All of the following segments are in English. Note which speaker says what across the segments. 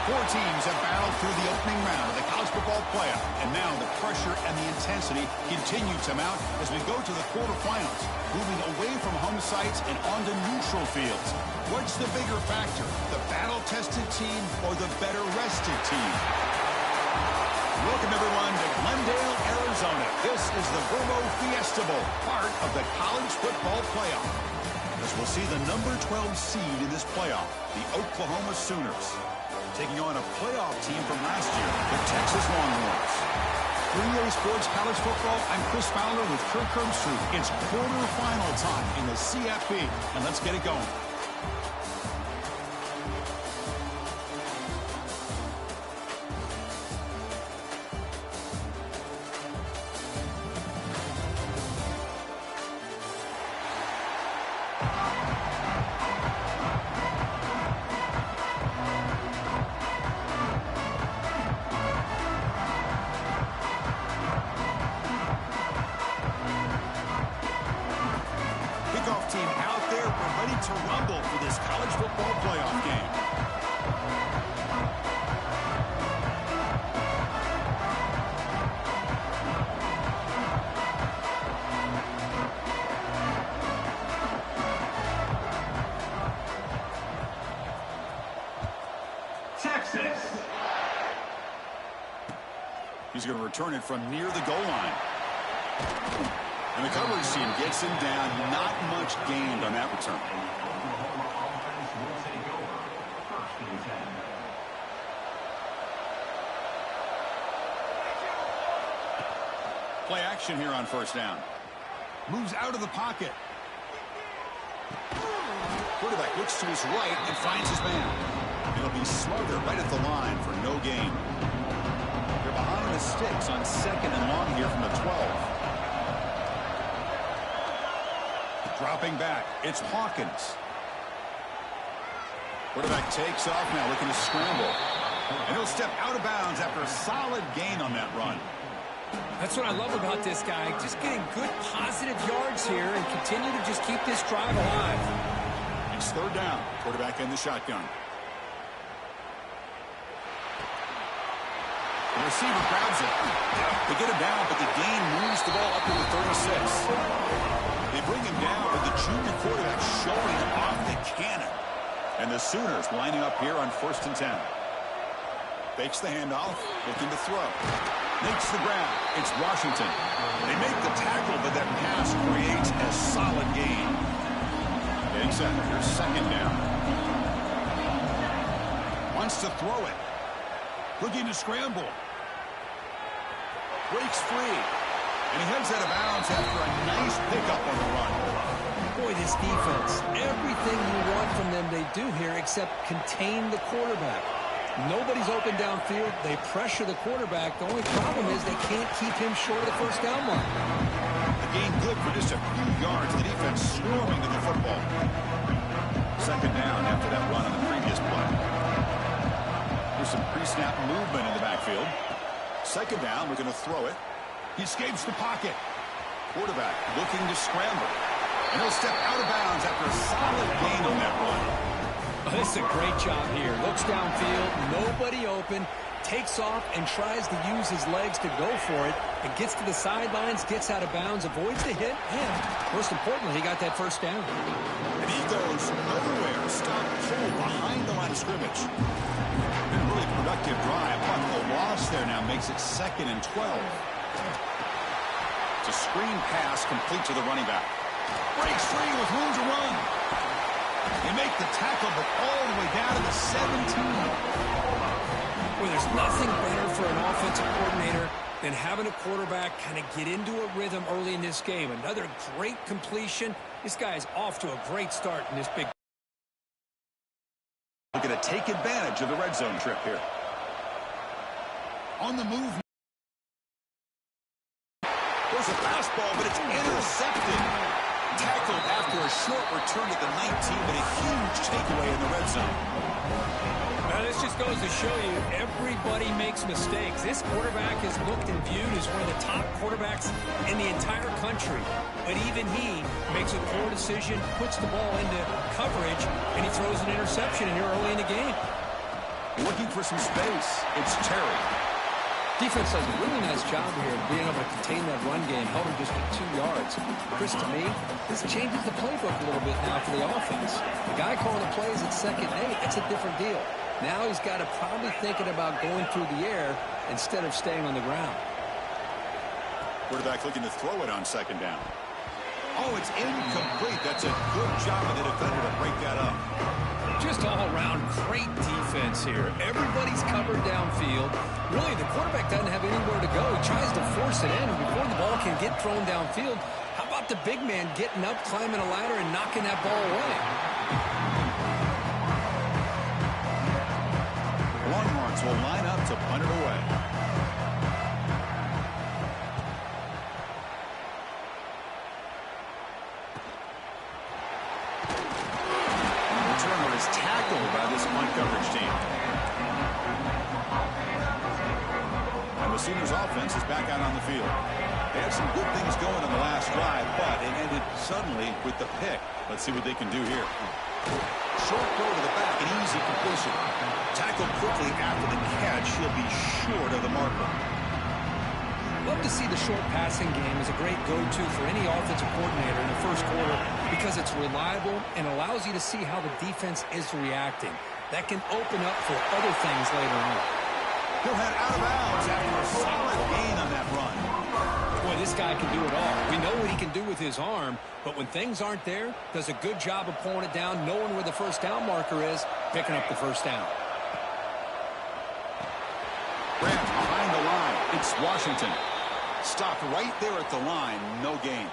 Speaker 1: Four teams have battled through the opening round of the college football playoff, and now the pressure and the intensity continue to mount as we go to the quarterfinals, moving away from home sites and onto neutral fields. What's the bigger factor, the battle-tested team or the better-rested team? Welcome, everyone, to Glendale, Arizona. This is the Burmo Fiesta Bowl, part of the college football playoff. As we'll see the number 12 seed in this playoff, the Oklahoma Sooners, taking on a playoff team from last year, the Texas Longhorns. 3A Sports College Football, I'm Chris Fowler with Kirk Herbstreit. It's quarterfinal time in the CFP, and let's get it going. Team out there, we're ready to rumble for this college football playoff game.
Speaker 2: Texas.
Speaker 1: He's going to return it from near the goal line. And the coverage team gets him down. Not much gained on that return. Play action here on first down. Moves out of the pocket. Quarterback looks to his right and finds his man. It'll be Smothered right at the line for no gain. They're behind the sticks on second and long here from the 12. Dropping back, it's Hawkins. Quarterback takes off now, looking to scramble. And he'll step out of bounds after a solid gain on that run.
Speaker 3: That's what I love about this guy. Just getting good positive yards here and continue to just keep this drive alive.
Speaker 1: It's third down. Quarterback in the shotgun. The receiver grabs it. They get him down, but the gain moves the ball up to the 36. They bring him down with the junior quarterback showing off the cannon. And the Sooners lining up here on 1st and 10. Fakes the handoff, looking to throw. Makes the grab. It's Washington. They make the tackle, but that pass creates a solid gain. Getting set. Here's second down. Wants to throw it. Looking to scramble. Breaks free. And he heads out of bounds after a nice pickup on the run.
Speaker 3: Boy, this defense, everything you want from them they do here except contain the quarterback. Nobody's open downfield. They pressure the quarterback. The only problem is they can't keep him short of the first down mark.
Speaker 1: A gain good for just a few yards. The defense swarming to the football. Second down after that run on the previous play. There's some pre-snap movement in the backfield. Second down, we're going to throw it. He escapes the pocket. Quarterback looking to scramble. And he'll step out of bounds after a solid gain on that run.
Speaker 3: Oh, this is a great job here. Looks downfield, nobody open, takes off and tries to use his legs to go for it. And gets to the sidelines, gets out of bounds, avoids the hit, and most importantly, he got that first down.
Speaker 1: And he goes nowhere. Stop full behind the line of scrimmage. Been a really productive drive, but the loss there now makes it 2nd and 12. It's a screen pass complete to the running back. Breaks free with room to run. They make the tackle, but all the way down to the 17.
Speaker 3: Well, there's nothing better for an offensive coordinator than having a quarterback kind of get into a rhythm early in this game. Another great completion. This guy's off to a great start in this big.
Speaker 1: Looking to take advantage of the red zone trip here. On the move. There's a fastball, but it's intercepted. Tackled after a short return at the 19, but a huge takeaway in the red zone.
Speaker 3: Now, this just goes to show you everybody makes mistakes. This quarterback is looked and viewed as one of the top quarterbacks in the entire country. But even he makes a poor decision, puts the ball into coverage, and he throws an interception here early in the game.
Speaker 1: Looking for some space. It's Terry.
Speaker 3: Defense does a really nice job here of being able to contain that run game, held him just for 2 yards. Chris, to me, this changes the playbook a little bit now for the offense. The guy calling the plays at 2nd and 8, it's a different deal. Now he's got to probably thinking about going through the air instead of staying on the ground.
Speaker 1: Quarterback looking to throw it on 2nd down. Oh, it's incomplete. That's a good job of the defender to break that up.
Speaker 3: Just all-around great defense here. Everybody's covered downfield. Really, the quarterback doesn't have anywhere to go. He tries to force it in, and before the ball can get thrown downfield, how about the big man getting up, climbing a ladder, and knocking that ball away?
Speaker 1: Longhorns will line up to punt it away. Is tackled by this punt coverage team. And the Sooners offense is back out on the field. They had some good things going on the last drive, but it ended suddenly with the pick. Let's see what they can do here. Short throw to the back, an easy completion. Tackled quickly after the catch. He'll be short of the marker.
Speaker 3: Love to see the short passing game as a great go-to for any offensive coordinator in the first quarter because it's reliable and allows you to see how the defense is reacting. That can open up for other things later on.
Speaker 1: He'll head out of bounds after a solid gain on that run.
Speaker 3: Boy, this guy can do it all. We know what he can do with his arm, but when things aren't there, does a good job of pulling it down, knowing where the first down marker is, picking up the first down.
Speaker 1: Rams behind the line. It's Washington. Stopped right there at the line. No gain.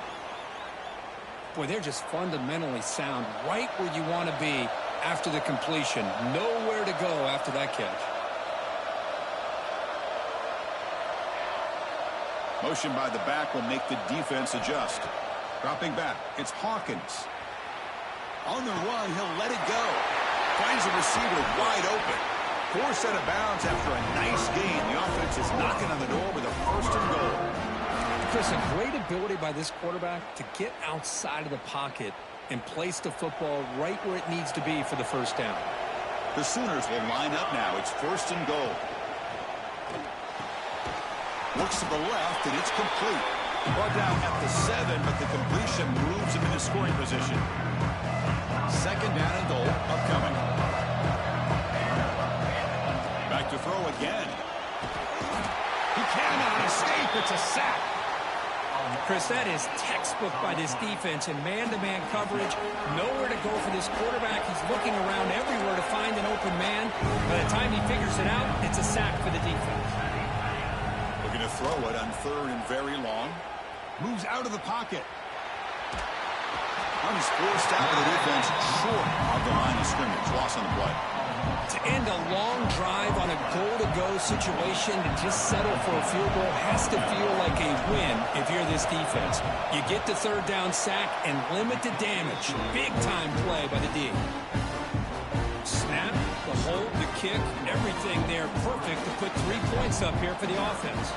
Speaker 3: Boy, they're just fundamentally sound right where you want to be after the completion. Nowhere to go after that catch.
Speaker 1: Motion by the back will make the defense adjust. Dropping back. It's Hawkins. On the run, he'll let it go. Finds a receiver wide open. Forced out of bounds after a nice gain. The offense is knocking on the door with a 1st and goal.
Speaker 3: Chris, a great ability by this quarterback to get outside of the pocket and place the football right where it needs to be for the first down.
Speaker 1: The Sooners will line up now. It's 1st and goal. Looks to the left, and it's complete. Brought down at the 7, but the completion moves him into scoring position. 2nd down and goal upcoming. Back to throw again. He cannot escape. It's a sack.
Speaker 3: Chris, that is textbook by this defense in man-to-man coverage. Nowhere to go for this quarterback. He's looking around everywhere to find an open man. By the time he figures it out, it's a sack for the defense.
Speaker 1: Looking to throw it on 3rd and very long. Moves out of the pocket. He's forced out of the defense short of the line of scrimmage. Loss on the play.
Speaker 3: To end a long drive on a goal-to-go situation and just settle for a field goal has to feel like a win if you're this defense. You get the 3rd down sack and limit the damage. Big-time play by the D. Snap, the hold, the kick, everything there perfect to put 3 points up here for the offense.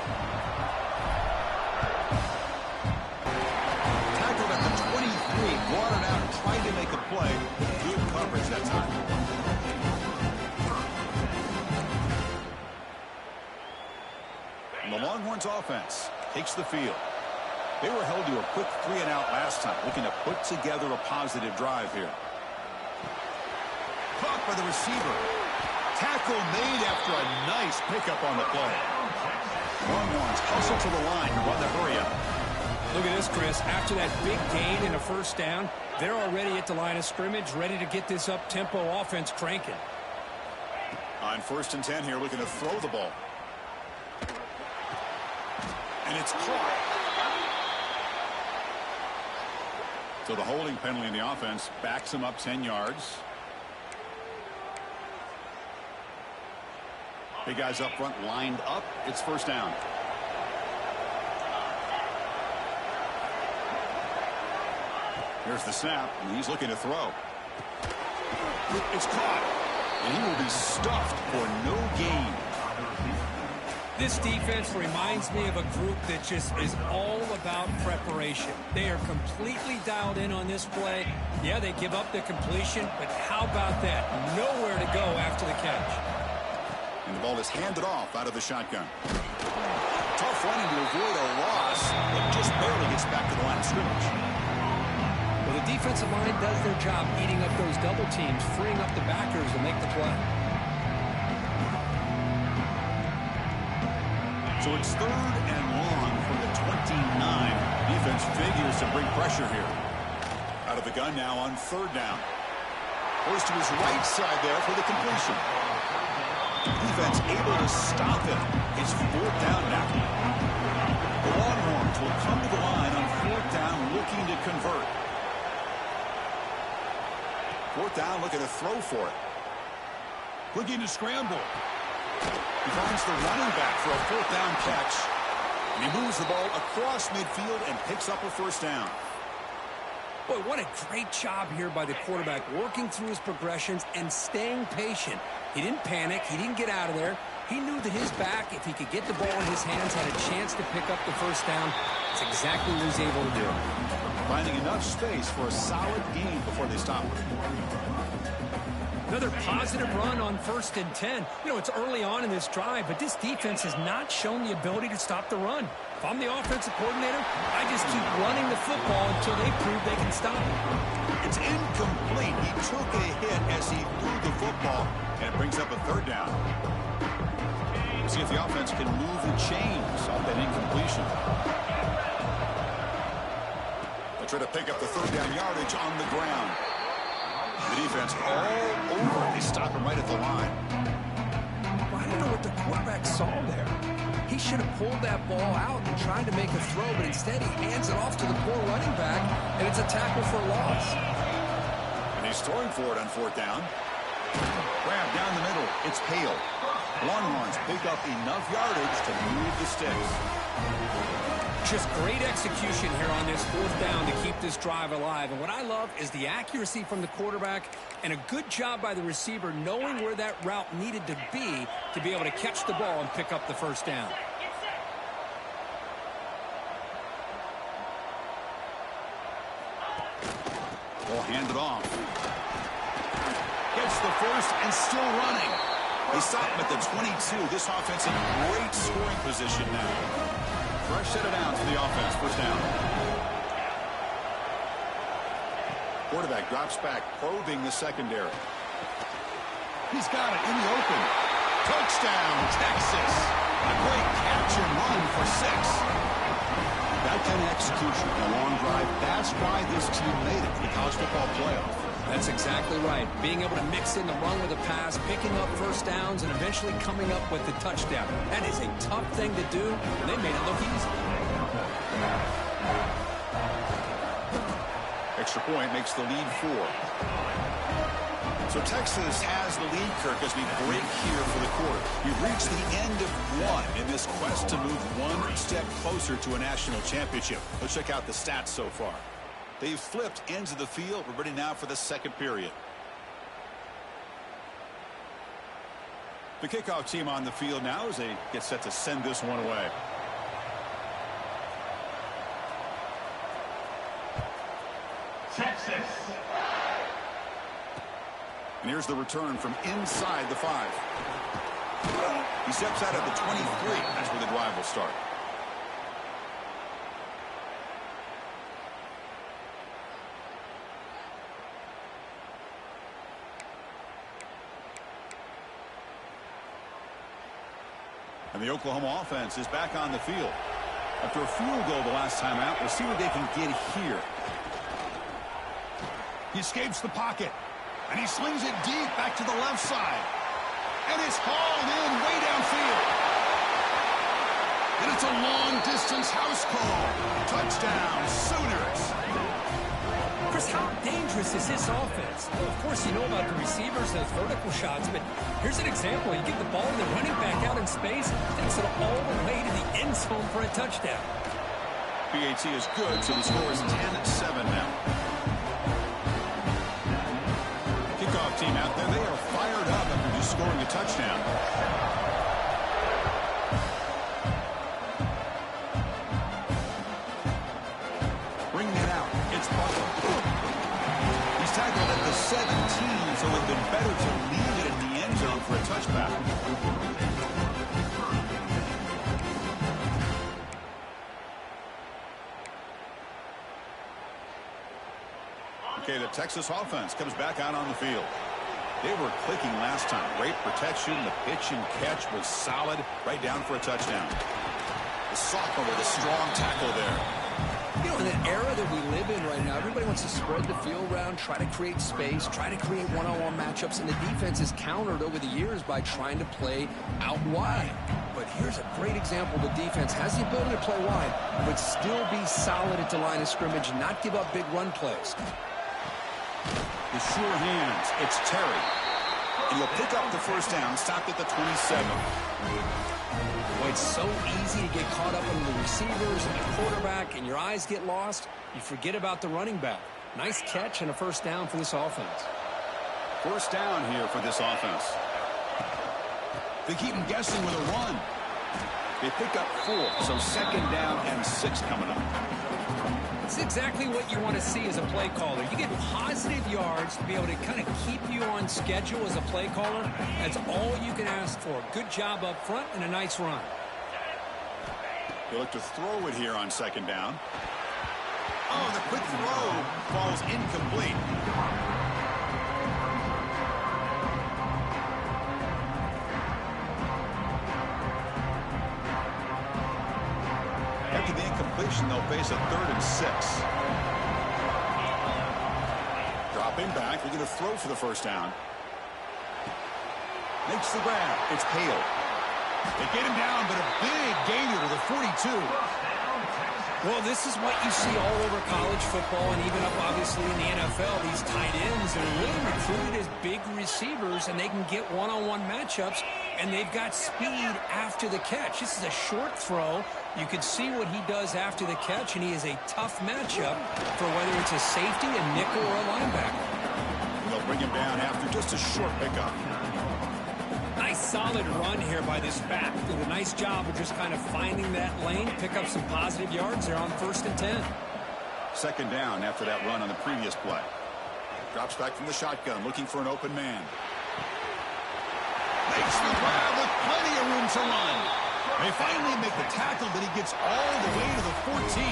Speaker 1: Tackled at the 23, brought it out, tried to make a play. Good coverage that time. The Longhorns offense takes the field. They were held to a quick 3-and-out last time, looking to put together a positive drive here. Caught by the receiver. Tackle made after a nice pickup on the play. Longhorns hustle to the line to run the hurry up.
Speaker 3: Look at this, Chris. After that big gain and a 1st down, they're already at the line of scrimmage, ready to get this up-tempo offense cranking.
Speaker 1: On 1st and 10 here, looking to throw the ball. And it's caught. So the holding penalty in the offense backs him up 10 yards. Big guys up front lined up. It's 1st down. Here's the snap, and he's looking to throw. It's caught, and he will be stuffed for no gain.
Speaker 3: This defense reminds me of a group that just is all about preparation. They are completely dialed in on this play. Yeah, they give up the completion, but how about that? Nowhere to go after the catch.
Speaker 1: And the ball is handed off out of the shotgun. Tough running to avoid a loss, but just barely gets back to the line of scrimmage.
Speaker 3: Well, the defensive line does their job eating up those double teams, freeing up the backers to make the play.
Speaker 1: So it's 3rd and long from the 29. Defense figures to bring pressure here. Out of the gun now on 3rd down. Goes to his right side there for the completion. Defense able to stop him. It's 4th down now. The Longhorns will come to the line on 4th down looking to convert. 4th down looking to throw for it. Looking to scramble. He finds the running back for a 4th down catch. And he moves the ball across midfield and picks up a 1st down.
Speaker 3: Boy, what a great job here by the quarterback, working through his progressions and staying patient. He didn't panic. He didn't get out of there. He knew that his back, if he could get the ball in his hands, had a chance to pick up the 1st down. It's exactly what he was able to do.
Speaker 1: Finding enough space for a solid gain before they stop.
Speaker 3: Another positive run on 1st and 10. You know, it's early on in this drive, but this defense has not shown the ability to stop the run. If I'm the offensive coordinator, I just keep running the football until they prove they can stop it.
Speaker 1: It's incomplete. He took a hit as he threw the football, and it brings up a 3rd down. We'll see if the offense can move the chains on that incompletion. They try to pick up the 3rd down yardage on the ground. The defense all over. They stop him right at the line.
Speaker 3: Well, I don't know what the quarterback saw there. He should have pulled that ball out and tried to make a throw, but instead he hands it off to the poor running back, and it's a tackle for a loss.
Speaker 1: And he's throwing for it on 4th down. Grab down the middle. It's Hale. Longhorns pick up enough yardage to move the sticks.
Speaker 3: Just great execution here on this 4th down to keep this drive alive. And what I love is the accuracy from the quarterback and a good job by the receiver knowing where that route needed to be able to catch the ball and pick up the 1st down.
Speaker 1: Ball handed off. Gets the 1st and still running. They stop him at the 22. This offense in great scoring position now. Fresh set of downs for the offense. 1st down. Quarterback drops back, probing the secondary. He's got it in the open. Touchdown, Texas. A great catch and run for 6. That kind of execution in a long drive, that's why this team made it to the college football playoff.
Speaker 3: That's exactly right. Being able to mix in the run with a pass, picking up 1st downs, and eventually coming up with the touchdown. That is a tough thing to do. They made it look easy.
Speaker 1: Extra point makes the lead 4. So Texas has the lead, Kirk, as we break here for the quarter. We've reached the end of 1 in this quest to move 1 step closer to a national championship. Let's check out the stats so far. They've flipped ends of the field. We're ready now for the 2nd period. The kickoff team on the field now as they get set to send this one away.
Speaker 2: Texas.
Speaker 1: And here's the return from inside the 5. He steps out at the 23. That's where the drive will start. And the Oklahoma offense is back on the field. After a field goal the last time out, we'll see what they can get here. He escapes the pocket. And he slings it deep back to the left side. And it's hauled in way downfield. And it's a long-distance house call. Touchdown, Sooners.
Speaker 3: Chris, how dangerous is this offense? Well, of course, you know about the receivers, those vertical shots, but here's an example. You get the ball and the running back out in space, takes it all the way to the end zone for a touchdown.
Speaker 1: PAT is good, so the score is 10-7 now. Kickoff team out there, they are fired up after just scoring a touchdown. Bringing it out, it's Butler. He's tackled at the 17, so it would have been better to leave it in the end zone for a touchback. Okay, the Texas offense comes back out on the field. They were clicking last time. Great protection. The pitch and catch was solid. Right down for a touchdown. The sophomore with a strong tackle there.
Speaker 3: You know, in the era that we live in right now, everybody wants to spread the field around, try to create space, try to create one-on-one matchups, and the defense is countered over the years by trying to play out wide. But here's a great example. The defense has the ability to play wide, but still be solid at the line of scrimmage and not give up big run plays.
Speaker 1: The sure hands. It's Terry. And he'll pick up the first down, stopped at the 27.
Speaker 3: Boy, it's so easy to get caught up on the receivers and the quarterback, and your eyes get lost. You forget about the running back. Nice catch and a first down for this offense.
Speaker 1: First down here for this offense. They keep him guessing with a run. They pick up 4, so second down and 6 coming up.
Speaker 3: It's exactly what you want to see as a play caller. You get positive yards to be able to kind of keep you on schedule as a play caller. That's all you can ask for. Good job up front and a nice run.
Speaker 1: They look to throw it here on second down. Oh, the quick throw falls incomplete. After the incompletion, they'll face a 3rd and 6. Dropping back, they're going to throw for the first down. Makes the grab. It's Hale. They get him down, but a big gainer to the 42.
Speaker 3: Well, this is what you see all over college football and even up, obviously, in the NFL. These tight ends are really recruited as big receivers, and they can get one-on-one matchups, and they've got speed after the catch. This is a short throw. You can see what he does after the catch, and he is a tough matchup for whether it's a safety, a nickel, or a linebacker.
Speaker 1: They'll bring him down after just a short pickup.
Speaker 3: Nice solid run here by this back. Did a nice job of just kind of finding that lane, pick up some positive yards there on 1st and 10.
Speaker 1: Second down after that run on the previous play. Drops back from the shotgun, looking for an open man. Makes the grab with plenty of room to run. They finally make the tackle, but he gets all the way to the 14.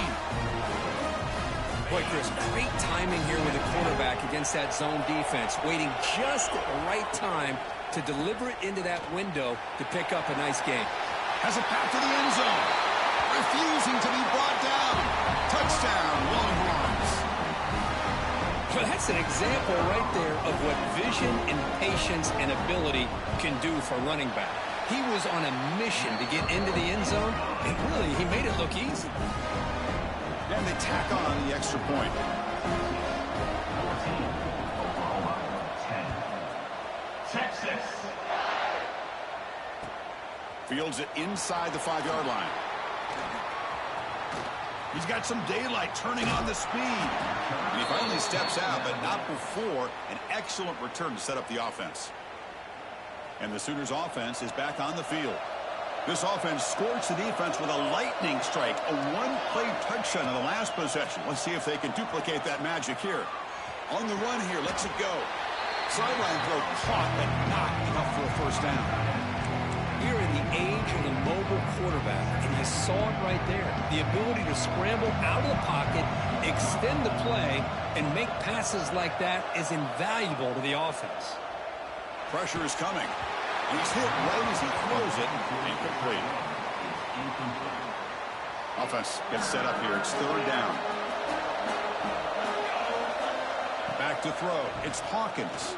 Speaker 3: Boy, Chris, great timing here with the quarterback against that zone defense, waiting just at the right time to deliver it into that window to pick up a nice gain.
Speaker 1: Has a path to the end zone. Refusing to be brought down. Touchdown, Longhorns.
Speaker 3: Well, that's an example right there of what vision and patience and ability can do for running back. He was on a mission to get into the end zone, and really, he made it look easy.
Speaker 1: And they tack on the extra point.
Speaker 2: 14, Oklahoma, 10. Texas.
Speaker 1: Fields it inside the 5-yard line. He's got some daylight turning on the speed. And he finally steps out, but not before an excellent return to set up the offense. And the Sooners offense is back on the field. This offense scorched the defense with a lightning strike, a one-play touchdown in the last possession. Let's see if they can duplicate that magic here. On the run here, lets it go. Sideline throw caught, but not enough for a first down.
Speaker 3: You're in the age of the mobile quarterback, and you saw it right there. The ability to scramble out of the pocket, extend the play, and make passes like that is invaluable to the offense.
Speaker 1: Pressure is coming. He's hit right as he throws it. Incomplete. Offense gets set up here. It's 3rd down. Back to throw. It's Hawkins.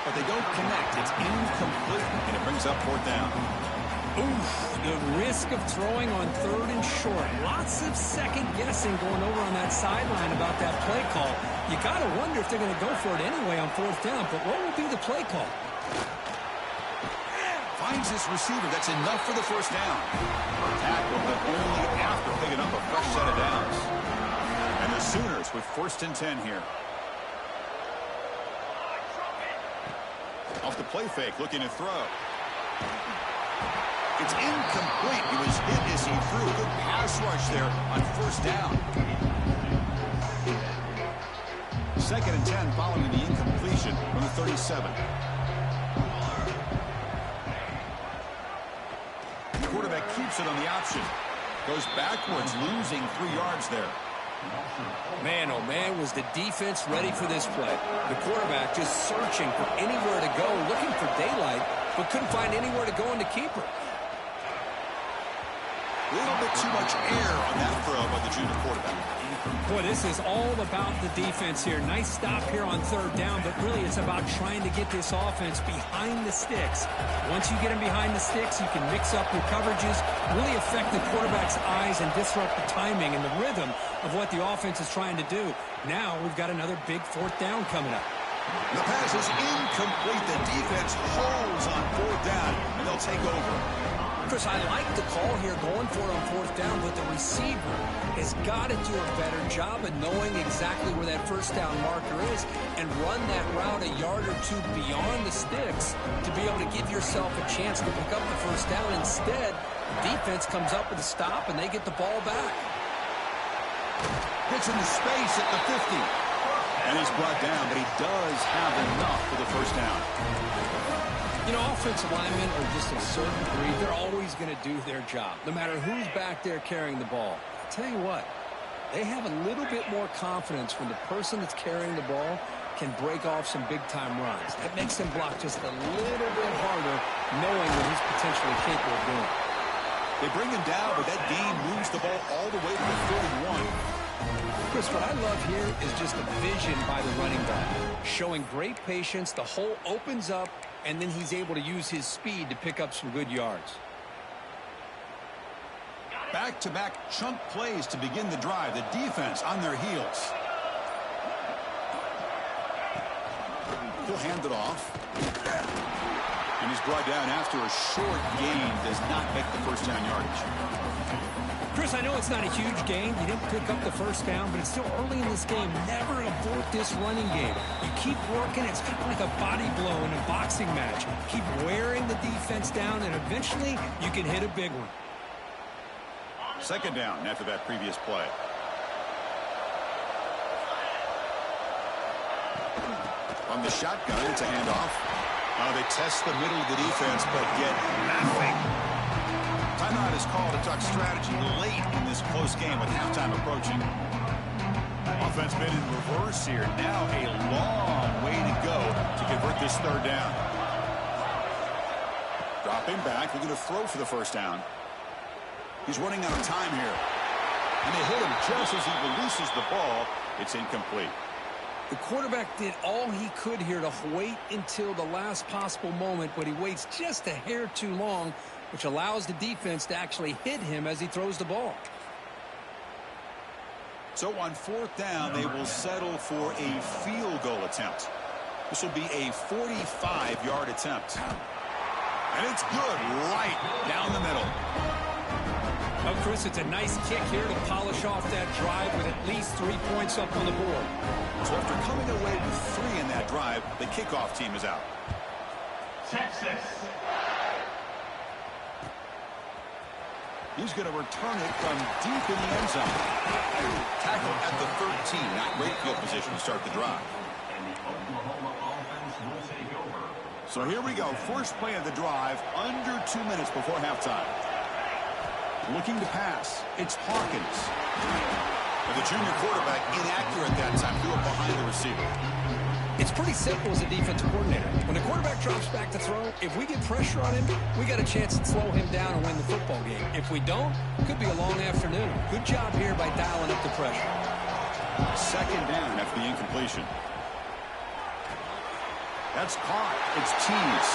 Speaker 1: But they don't connect. It's incomplete. And it brings up 4th down.
Speaker 3: Oof, the risk of throwing on 3rd and short. Lots of second guessing going over on that sideline about that play call. You got to wonder if they're going to go for it anyway on 4th down. But what will be the play call?
Speaker 1: Finds this receiver. That's enough for the first down. Tackle, but only after picking up a fresh set of downs. And the Sooners with 1st and 10 here. Off the play fake, looking to throw. It's incomplete. He was hit as he threw. Good pass rush there on 1st down. 2nd and 10 following the incompletion from the 37. The quarterback keeps it on the option. Goes backwards, losing 3 yards there.
Speaker 3: Man, oh man, was the defense ready for this play. The quarterback just searching for anywhere to go, looking for daylight, but couldn't find anywhere to go in the keeper.
Speaker 1: A little bit too much air on that throw by the junior quarterback.
Speaker 3: Boy, this is all about the defense here. Nice stop here on 3rd down, but really it's about trying to get this offense behind the sticks. Once you get them behind the sticks, you can mix up your coverages, really affect the quarterback's eyes and disrupt the timing and the rhythm of what the offense is trying to do. Now we've got another big 4th down coming up.
Speaker 1: The pass is incomplete. The defense holds on 4th down, and they'll take over.
Speaker 3: Chris, I like the call here going for it on 4th down, but the receiver has got to do a better job of knowing exactly where that 1st down marker is and run that route a yard or 2 beyond the sticks to be able to give yourself a chance to pick up the 1st down. Instead, the defense comes up with a stop, and they get the ball back.
Speaker 1: Gets into space at the 50. And he's brought down, but he does have enough for the 1st down.
Speaker 3: You know, offensive linemen are just a certain breed. They're always going to do their job, no matter who's back there carrying the ball. I'll tell you what, they have a little bit more confidence when the person that's carrying the ball can break off some big-time runs. That makes them block just a little bit harder, knowing what he's potentially capable of doing.
Speaker 1: They bring him down, but that gain moves the ball all the way to the 31.
Speaker 3: Chris, what I love here is just the vision by the running back. Showing great patience, the hole opens up, and then he's able to use his speed to pick up some good yards.
Speaker 1: Back-to-back chunk plays to begin the drive. The defense on their heels. He'll hand it off. And he's brought down after a short gain. Does not make the 1st down yardage.
Speaker 3: Chris, I know it's not a huge gain. You didn't pick up the 1st down, but it's still early in this game. Never abort this running game. You keep working. It's kind of like a body blow in a boxing match. Keep wearing the defense down, and eventually you can hit a big one.
Speaker 1: 2nd down after that previous play. On the shotgun, it's a handoff. They test the middle of the defense, but get nothing. Timeout is called to talk strategy late in this close game with halftime approaching. Offense been in reverse here. Now a long way to go to convert this 3rd down. Dropping back. They're going to throw for the 1st down. He's running out of time here. And they hit him just as he releases the ball. It's incomplete.
Speaker 3: The quarterback did all he could here to wait until the last possible moment, but he waits just a hair too long, which allows the defense to actually hit him as he throws the ball.
Speaker 1: So on 4th down, they will settle for a field goal attempt. This will be a 45-yard attempt. And it's good right down the middle.
Speaker 3: Well, Chris, it's a nice kick here to polish off that drive with at least 3 points up on the board.
Speaker 1: So after coming away with 3 in that drive, the kickoff team is out.
Speaker 2: Texas.
Speaker 1: He's going to return it from deep in the end zone. Tackle at the 13. Not great field position to start the drive.
Speaker 2: And the Oklahoma offense will take over.
Speaker 1: So here we go. First play of the drive, under 2 minutes before halftime. Looking to pass. It's Hawkins. And the junior quarterback inaccurate that time. Threw it behind the receiver.
Speaker 3: It's pretty simple as a defensive coordinator. When the quarterback drops back to throw, if we get pressure on him, we got a chance to slow him down and win the football game. If we don't, it could be a long afternoon. Good job here by dialing up the pressure.
Speaker 1: 2nd down after the incompletion. That's caught. It's Tease.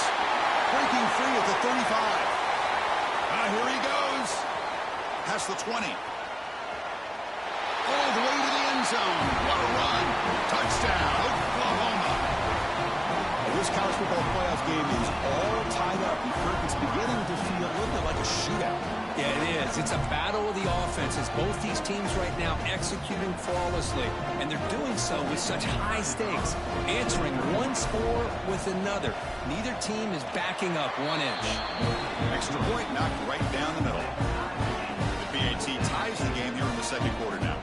Speaker 1: Breaking free at the 35. Here he goes. Past the 20. All the way to the end zone. What a run. Touchdown, Oklahoma. This college football playoff game is all tied up. It's beginning to feel a little bit like a shootout.
Speaker 3: Yeah, it is. It's a battle of the offenses. Both these teams right now executing flawlessly, and they're doing so with such high stakes, answering one score with another. Neither team is backing up 1 inch.
Speaker 1: Extra point knocked right down the middle. The BAT ties the game here in the 2nd quarter now.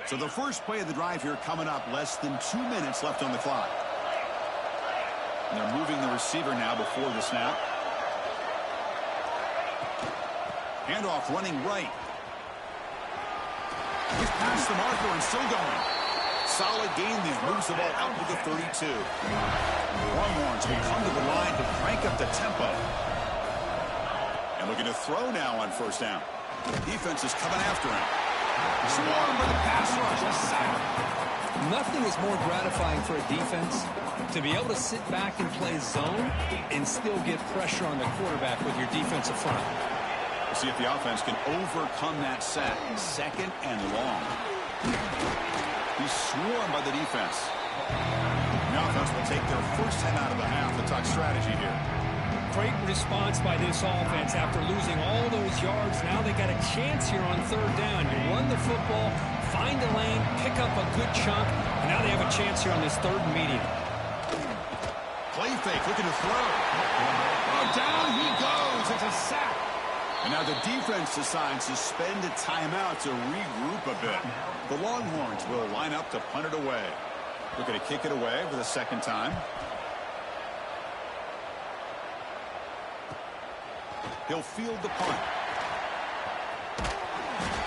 Speaker 1: So the first play of the drive here coming up, less than 2 minutes left on the clock. And they're moving the receiver now before the snap. Handoff running right. He's past the marker and still going. Solid gain there. Moves the ball out to the 32. Longhorns will come to the line to crank up the tempo. And looking to throw now on first down. Defense is coming after him. Swarm with a pass rush. A sack.
Speaker 3: Nothing is more gratifying for a defense to be able to sit back and play zone and still get pressure on the quarterback with your defensive front.
Speaker 1: We'll see if the offense can overcome that sack. Second and long. He's swarmed by the defense. The offense will take their first 10 out of the half. The talk strategy here.
Speaker 3: Great response by this offense after losing all those yards. Now they got a chance here on third down. You run the football, find a lane, pick up a good chunk, and now they have a chance here on this third and medium.
Speaker 1: Play fake, looking to throw. Oh, down he goes. It's a sack. And now the defense decides to spend a timeout to regroup a bit. The Longhorns will line up to punt it away. Looking to kick it away for the second time. He'll field the punt.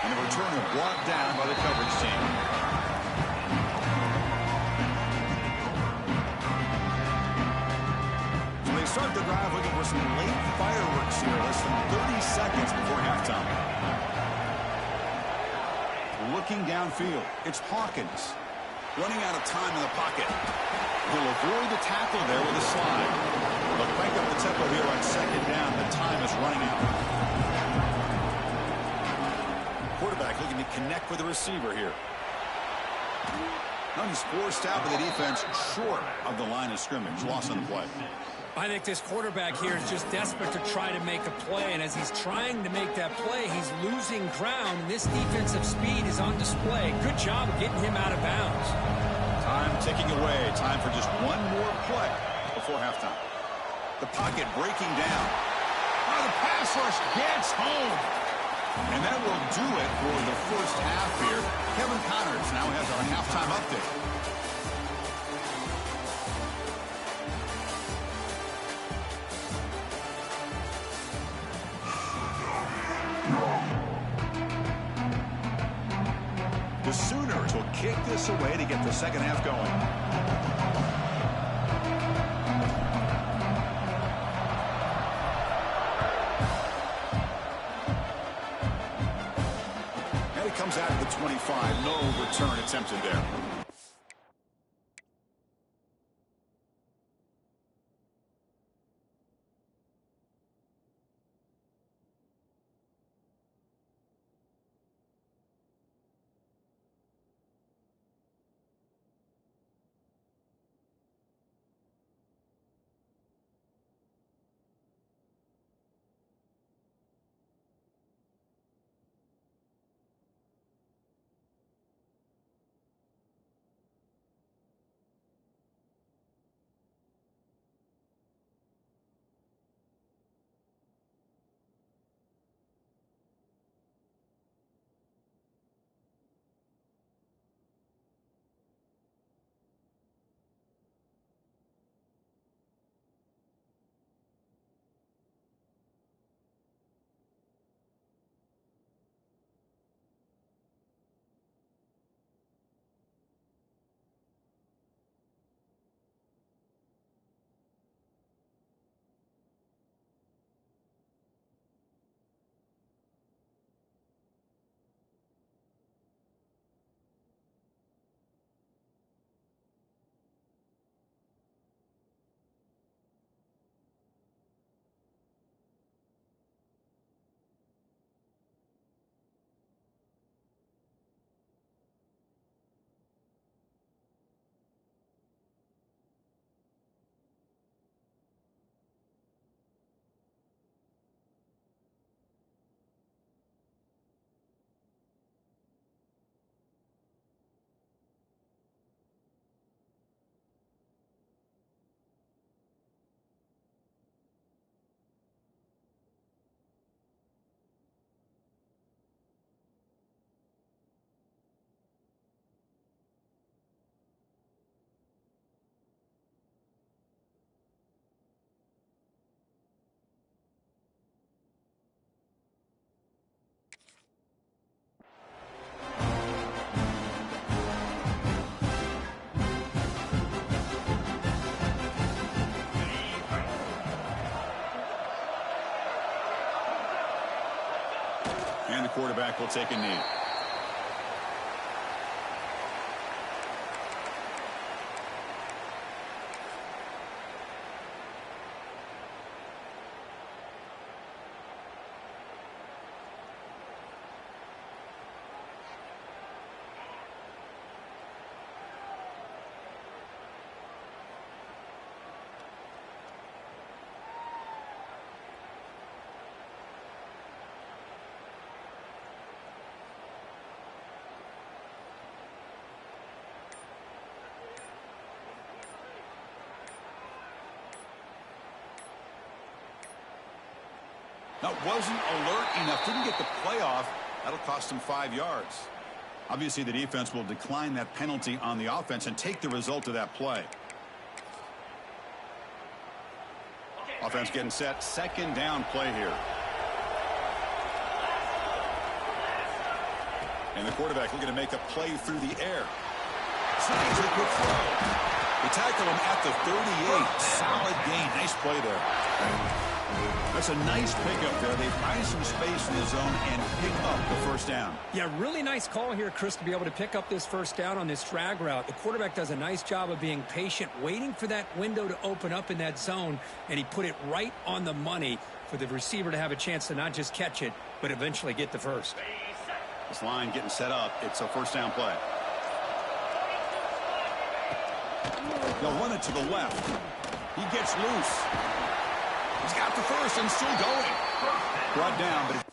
Speaker 1: And the return is brought down by the coverage team. So they start the drive looking for some late fireworks here. Less than 30 seconds before halftime. Looking downfield. It's Hawkins. Running out of time in the pocket. He'll avoid the tackle there with a slide. They'll crank up the tempo here on second down. The time is running out. Quarterback looking to connect with the receiver here. Now he's forced out by the defense short of the line of scrimmage. Loss on the play.
Speaker 3: I think this quarterback here is just desperate to try to make a play, and as he's trying to make that play, he's losing ground, and this defensive speed is on display. Good job of getting him out of bounds.
Speaker 1: Time ticking away. Time for just one more play before halftime. The pocket breaking down. Oh, the pass rush gets home. And that will do it for the first half here. Kevin Connors now has our halftime update. The Sooners will kick this away to get the second half going. And it comes out of the 25. No return attempted there. quarterback will take a knee. That wasn't alert enough. Didn't get the play off. That'll cost him 5 yards. Obviously, the defense will decline that penalty on the offense and take the result of that play. Offense getting set. Second down play here. And the quarterback looking to make a play through the air. Slides a good throw. They tackle him at the 38. Solid gain. Nice play there. That's a nice pickup there. They find some space in the zone and pick up the first down.
Speaker 3: Yeah, really nice call here, Chris, to be able to pick up this first down on this drag route. The quarterback does a nice job of being patient, waiting for that window to open up in that zone, and he put it right on the money for the receiver to have a chance to not just catch it, but eventually get the first.
Speaker 1: This line getting set up. It's a first down play. They'll run it to the left. He gets loose. He's got the first and still going. Brought down, but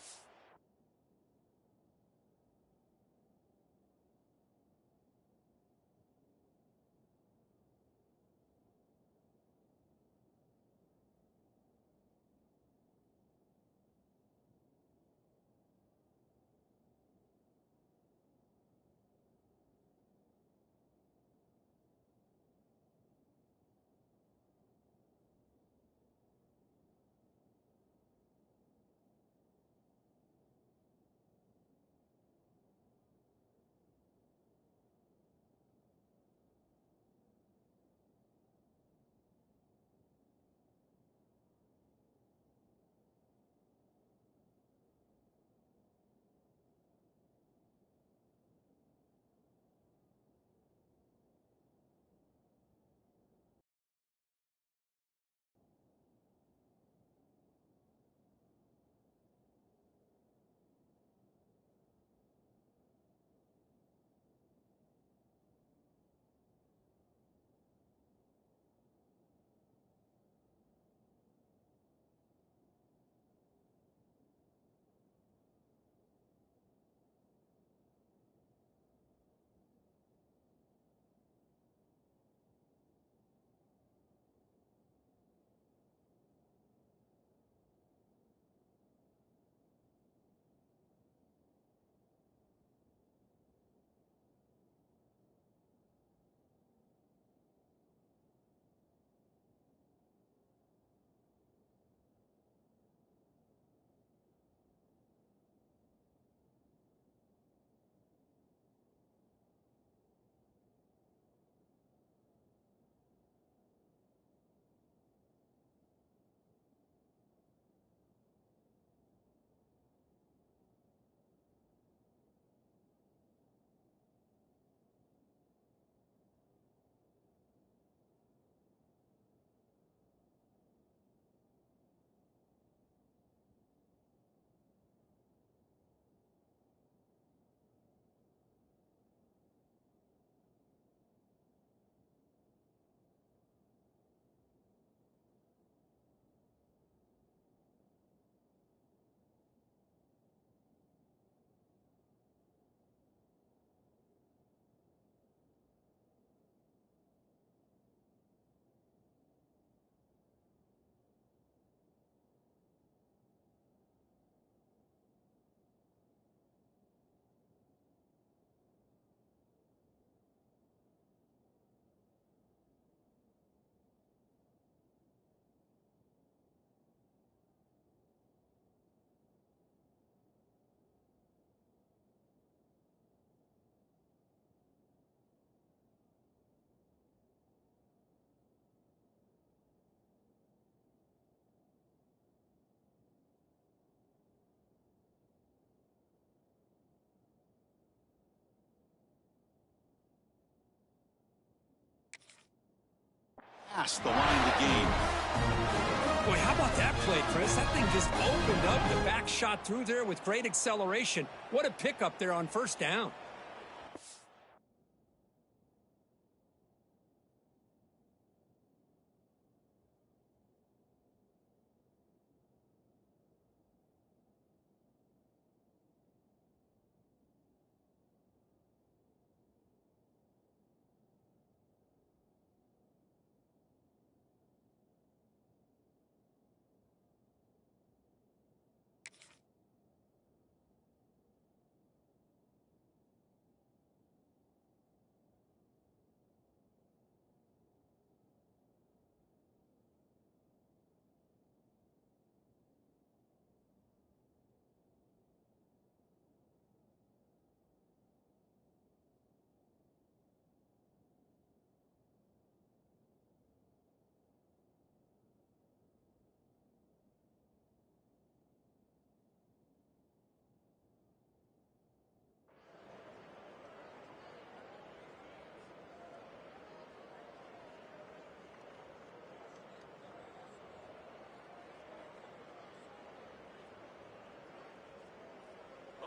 Speaker 1: past the line to gain.
Speaker 3: Boy, how about that play, Chris? That thing just opened up. The back shot through there with great acceleration. What a pickup there on first down.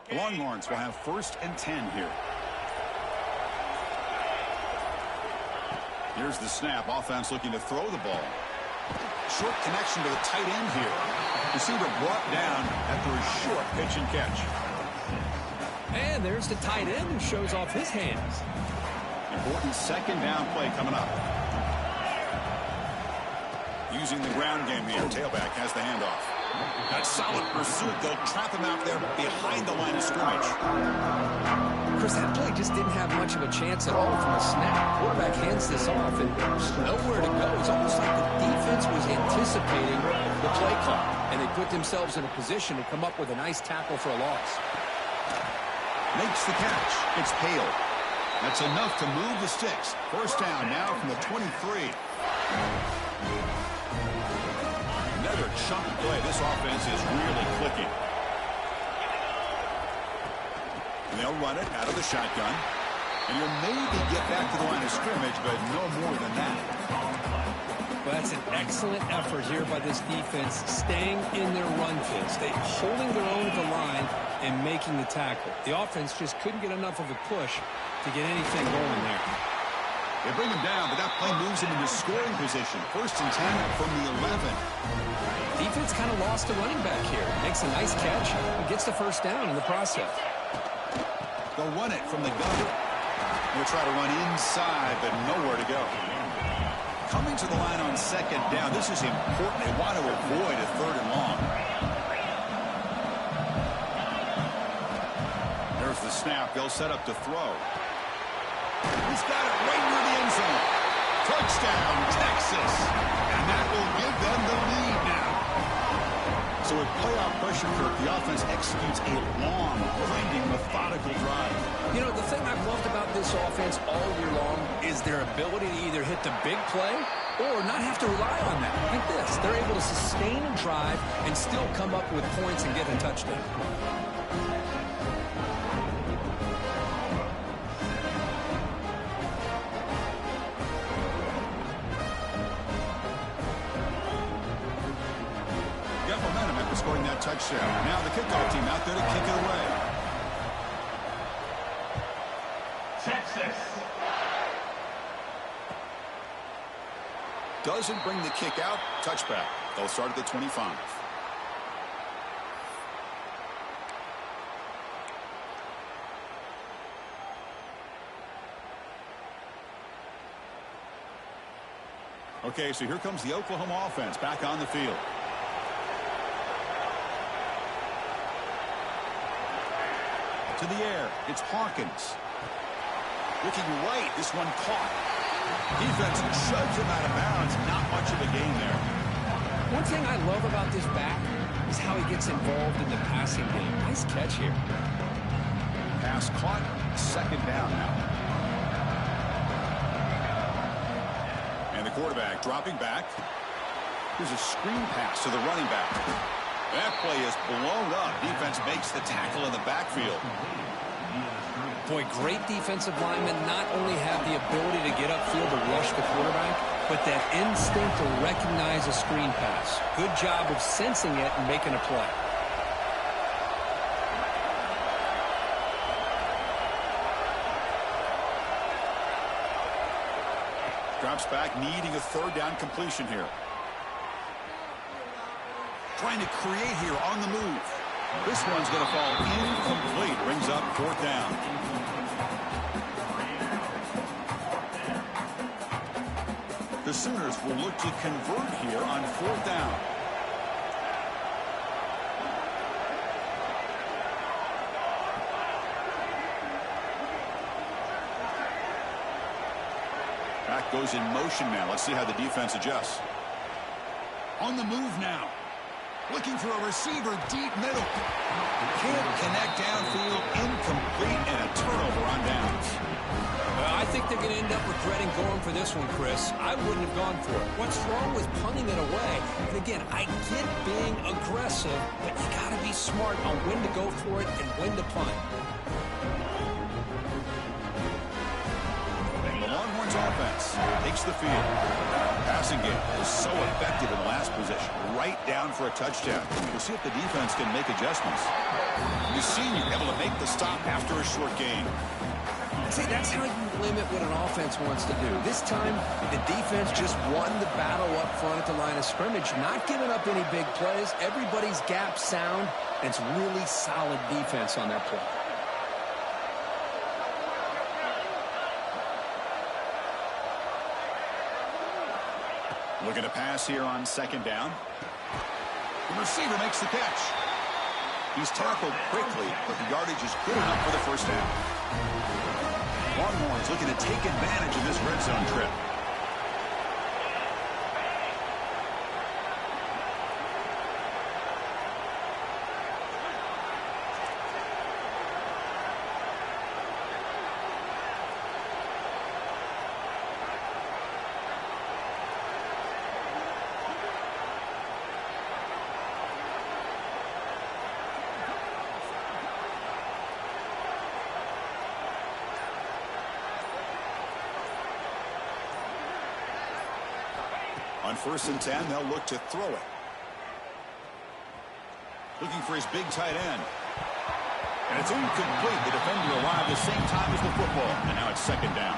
Speaker 1: The Longhorns will have 1st and 10 here. Here's the snap. Offense looking to throw the ball. Short connection to the tight end here. Receiver brought down after a short pitch and catch.
Speaker 3: And there's the tight end who shows off his hands.
Speaker 1: Important 2nd down play coming up. Using the ground game here. Tailback has the handoff. That solid pursuit. They'll trap him out there behind the line of scrimmage.
Speaker 3: Chris, that play just didn't have much of a chance at all from the snap. Quarterback hands this off, and there's nowhere to go. It's almost like the defense was anticipating the play clock, and they put themselves in a position to come up with a nice tackle for a loss.
Speaker 1: Makes the catch. It's Hale. That's enough to move the sticks. 1st down now from the 23. Another chunk play. This offense is really clicking. And they'll run it out of the shotgun. And he'll maybe get back to the line of scrimmage, but no more than that.
Speaker 3: Well, that's an excellent effort here by this defense, staying in their run phase, holding their own at the line and making the tackle. The offense just couldn't get enough of a push to get anything going there.
Speaker 1: They bring him down, but that play moves him into scoring position. 1st and 10 from the 11.
Speaker 3: Defense kind of lost the running back here. Makes a nice catch and gets the 1st down in the process.
Speaker 1: They'll run it from the gun. They'll try to run inside, but nowhere to go. Coming to the line on 2nd down. This is important. They want to avoid a 3rd and long. There's the snap. They'll set up to throw. He's got it right near the end zone. Touchdown, Texas. And that will give them the lead now. So with playoff pressure, Kirk, the offense executes a long, grinding, methodical drive.
Speaker 3: You know, the thing I've loved about this offense all year long is their ability to either hit the big play or not have to rely on that. Like this. They're able to sustain a drive and still come up with points and get a touchdown.
Speaker 1: Scoring that touchdown. Now the kickoff team out there to kick it away.
Speaker 2: Texas.
Speaker 1: Doesn't bring the kick out. Touchback. They'll start at the 25. Okay, so here comes the Oklahoma offense back on the field. To the air, it's Hawkins. Looking right, this one caught. Defense shoves him out of bounds. Not much of a gain there.
Speaker 3: One thing I love about this back is how he gets involved in the passing game. Nice catch here.
Speaker 1: Pass caught. 2nd down now. And the quarterback dropping back. Here's a screen pass to the running back. That play is blown up. Defense makes the tackle in the backfield.
Speaker 3: Boy, great defensive linemen not only have the ability to get upfield to rush the quarterback, but that instinct to recognize a screen pass. Good job of sensing it and making a play.
Speaker 1: Drops back, needing a third down completion here. Trying to create here on the move. This one's going to fall incomplete. Brings up fourth down. The Sooners will look to convert here on fourth down. Back goes in motion now. Let's see how the defense adjusts. On the move now. Looking for a receiver deep middle. Can't connect downfield. Incomplete and a turnover on downs.
Speaker 3: I think they're going to end up regretting going for this one, Chris. I wouldn't have gone for it. What's wrong with punting it away? And again, I get being aggressive, but you got to be smart on when to go for it and when to punt.
Speaker 1: The Longhorns offense takes the field. Passing game was so effective in the last possession. Right down for a touchdown. We'll see if the defense can make adjustments. The senior able to make the stop after a short gain.
Speaker 3: See, that's how you limit what an offense wants to do. This time, the defense just won the battle up front at the line of scrimmage, not giving up any big plays. Everybody's gap sound, and it's really solid defense on that play.
Speaker 1: Looking to pass here on second down. The receiver makes the catch. He's tackled quickly, but the yardage is good enough for the first down. Longhorns looking to take advantage of this red zone trip. On 1st and 10, they'll look to throw it. Looking for his big tight end. And it's incomplete. The defender arrived the same time as the football. And now it's second down.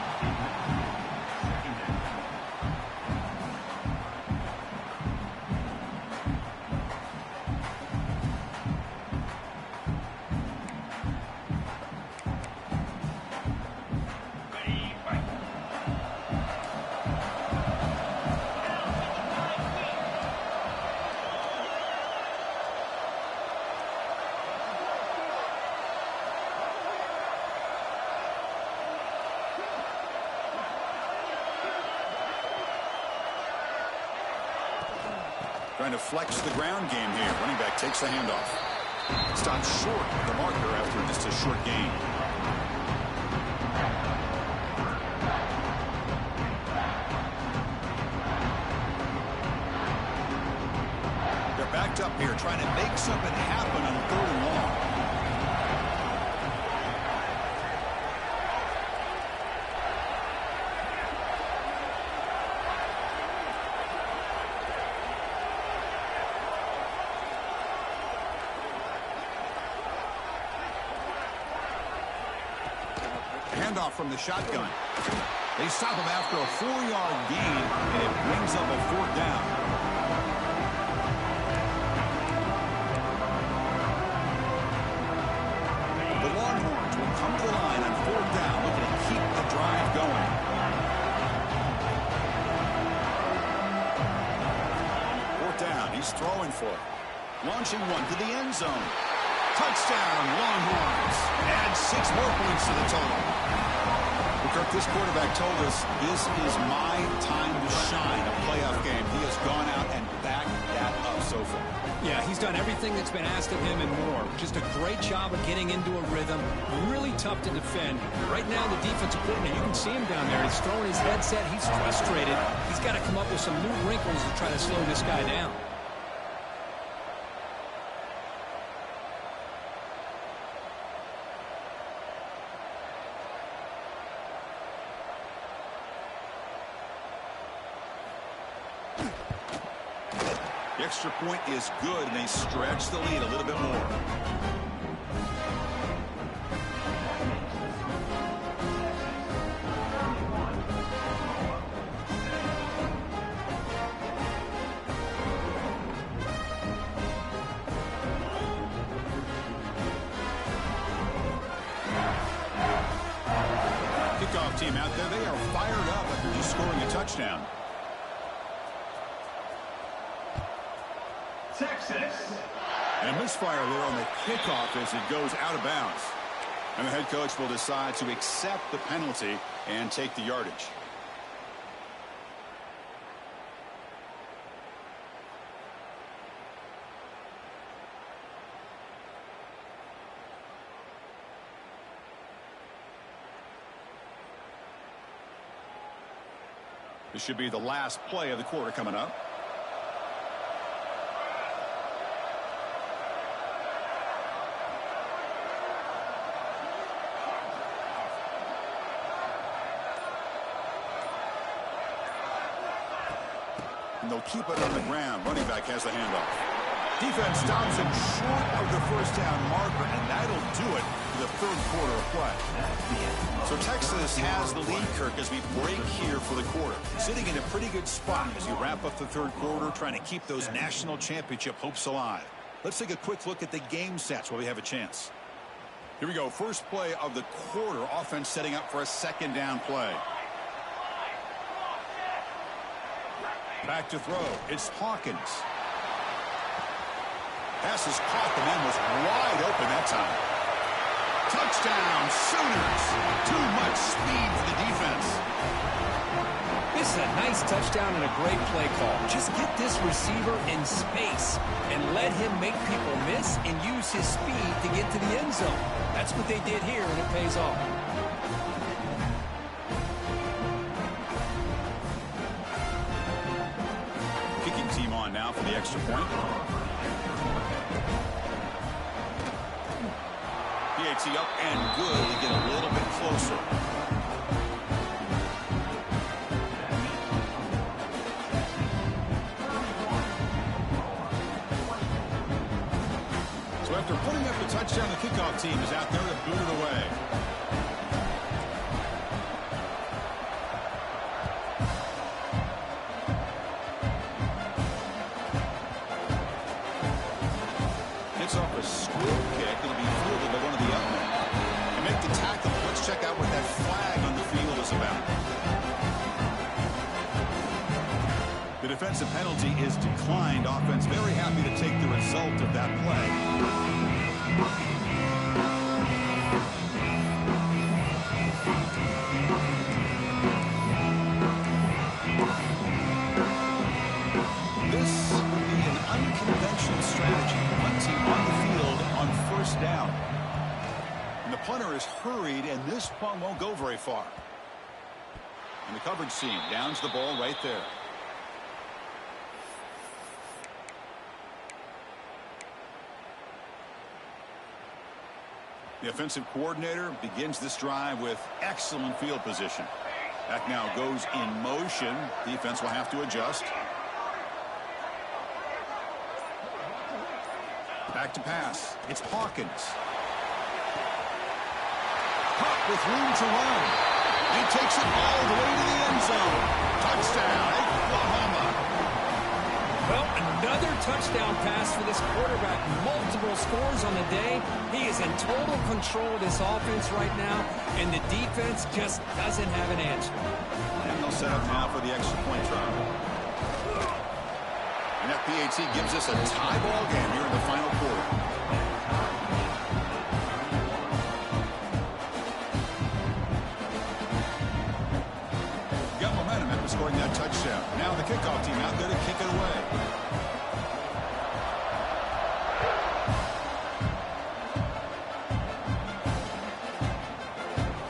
Speaker 1: Trying to flex the ground game here. Running back takes the handoff. Stopped short of the marker after just a short gain. They're backed up here trying to make something happen on 3rd and long. Handoff from the shotgun. They stop him after a 4-yard gain, and it brings up a 4th down. The Longhorns will come to the line on 4th down, looking to keep the drive going. Fourth down, he's throwing for it. Launching one to the end zone. Touchdown, Longhorns. Add 6 more points to the total. Kirk, this quarterback told us this is my time to shine, a playoff game. He has gone out and backed that up so far.
Speaker 3: Yeah, he's done everything that's been asked of him and more. Just a great job of getting into a rhythm. Really tough to defend. Right now, the defensive coordinator, you can see him down there. He's throwing his headset. He's frustrated. He's got to come up with some new wrinkles to try to slow this guy down.
Speaker 1: The extra point is good, and they stretch the lead a little bit more. Kickoff team out there, they are fired up after just scoring a touchdown.
Speaker 2: Texas.
Speaker 1: And a misfire there on the kickoff as it goes out of bounds. And the head coach will decide to accept the penalty and take the yardage. This should be the last play of the quarter coming up. And they'll keep it on the ground. Running back has the handoff. Defense stops him short of the first down marker, and that'll do it for the third quarter of play. So Texas has the lead, Kirk, as we break here for the quarter. Sitting in a pretty good spot as you wrap up the third quarter, trying to keep those national championship hopes alive. Let's take a quick look at the game stats while we have a chance. Here we go. First play of the quarter. Offense setting up for a second down play. Back to throw. It's Hawkins. Pass is caught. The man was wide open that time. Touchdown, Sooners. Too much speed for the defense.
Speaker 3: This is a nice touchdown and a great play call. Just get this receiver in space and let him make people miss and use his speed to get to the end zone. That's what they did here, and it pays off.
Speaker 1: Kicking team on now for the extra point. PAT up and good. They get a little bit closer. So after putting up the touchdown, the kickoff team is out there to boot it away. Gets off a squib kick. It'll be fielded by one of the young men. And make the tackle. Let's check out what that flag on the field is about. The defensive penalty is declined. Offense very happy to take the result of that play. This would be an unconventional strategy. Punting on the field on first down. And the punter is hurried, and this punt won't go very far. And the coverage team downs the ball right there. The offensive coordinator begins this drive with excellent field position. Back now goes in motion. Defense will have to adjust. Back to pass. It's Hawkins. Caught with room to run. He takes it all the way to the end zone. Touchdown, Oklahoma.
Speaker 3: Well, another touchdown pass for this quarterback. Multiple scores on the day. He is in total control of this offense right now, and the defense just doesn't have an answer.
Speaker 1: And they'll set up now for the extra point try. And that PAT gives us a tie ball game here in the final quarter. Got momentum after scoring that touchdown. Now the kickoff team out there to kick it away.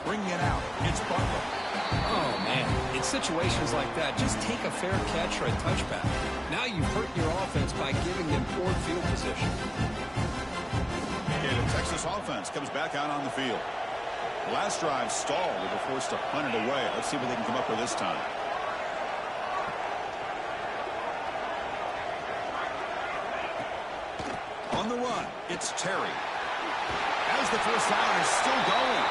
Speaker 1: Bringing it out. It's Butler.
Speaker 3: Oh, man. In situations like that, just take a fair catch or a touchback. Now you've hurt your offense by giving them poor field position.
Speaker 1: Okay, the Texas offense comes back out on the field. Last drive stalled. They were forced to punt it away. Let's see what they can come up with this time. On the run, it's Terry. As the first down is still going.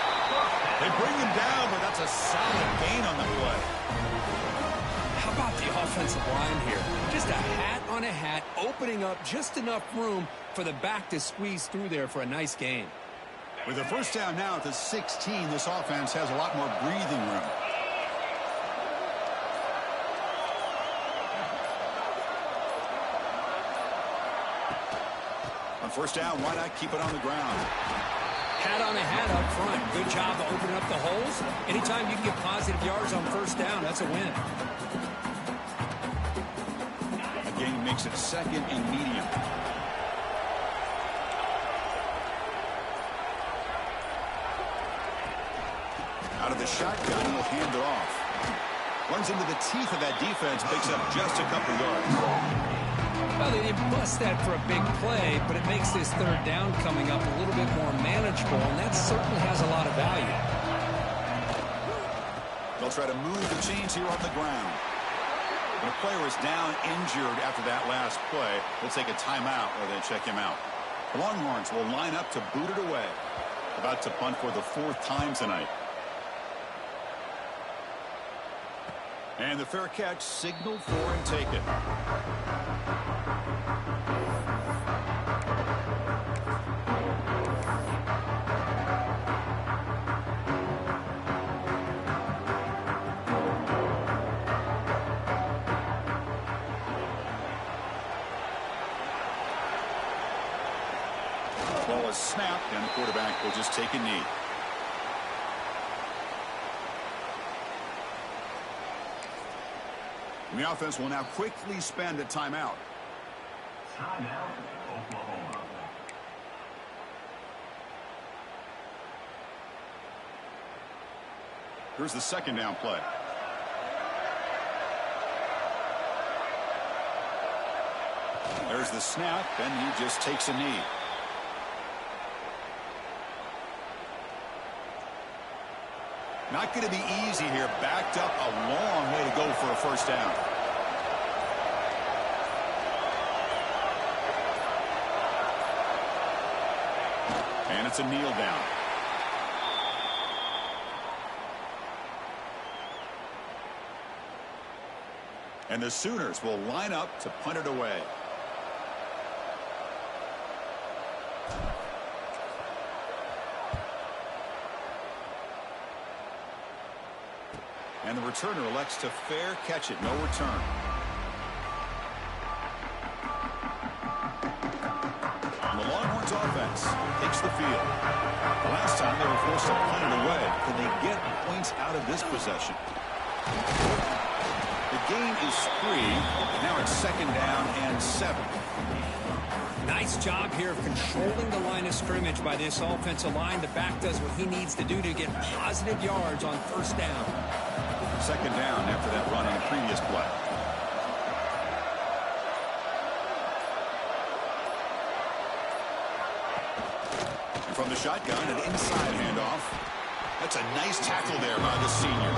Speaker 1: They bring him down, but that's a solid gain on the play.
Speaker 3: How about the offensive line here? Just a hat on a hat, opening up just enough room for the back to squeeze through there for a nice gain.
Speaker 1: With a first down now at the 16, this offense has a lot more breathing room. On first down, why not keep it on the ground?
Speaker 3: Hat on a hat up front. Good job of opening up the holes. Anytime you can get positive yards on first down, that's a win.
Speaker 1: Again, makes it second and medium. Out of the shotgun, he'll hand it off. Runs into the teeth of that defense, picks up just a couple yards.
Speaker 3: Well, they didn't bust that for a big play, but it makes this third down coming up a little bit more manageable, and that certainly has a lot of value.
Speaker 1: They'll try to move the chains here on the ground. When a player is down injured after that last play, they'll take a timeout or they check him out. The Longhorns will line up to boot it away. About to punt for the 4th time tonight. And the fair catch signaled for and taken. Ball is snapped, and the quarterback will just take a knee. And the offense will now quickly spend a timeout.
Speaker 2: Timeout, Oklahoma.
Speaker 1: Here's the second down play. There's the snap, and he just takes a knee. Not going to be easy here. Backed up a long way to go for a first down. And it's a kneel down. And the Sooners will line up to punt it away. And the returner elects to fair catch it. No return. And the Longhorns offense takes the field. The last time they were forced to punt it away. Can they get points out of this possession? The gain is 3. Now it's 2nd down and 7.
Speaker 3: Nice job here of controlling the line of scrimmage by this offensive line. The back does what he needs to do to get positive yards on first down.
Speaker 1: 2nd down after that run on the previous play. And from the shotgun, an inside handoff. That's a nice tackle there by the senior.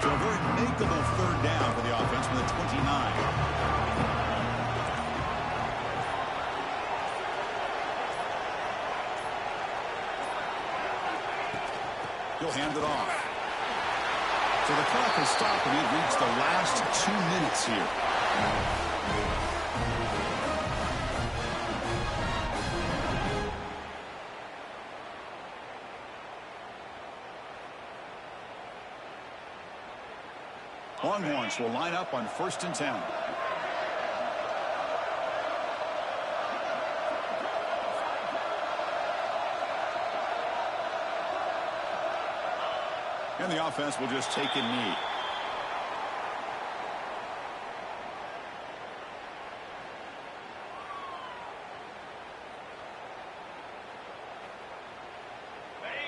Speaker 1: So a very makeable 3rd down for the offense from the 29. He'll hand it off. So the clock has stopped, and we've reached the last 2 minutes here. Longhorns will line up on 1st and 10. And the offense will just take a knee.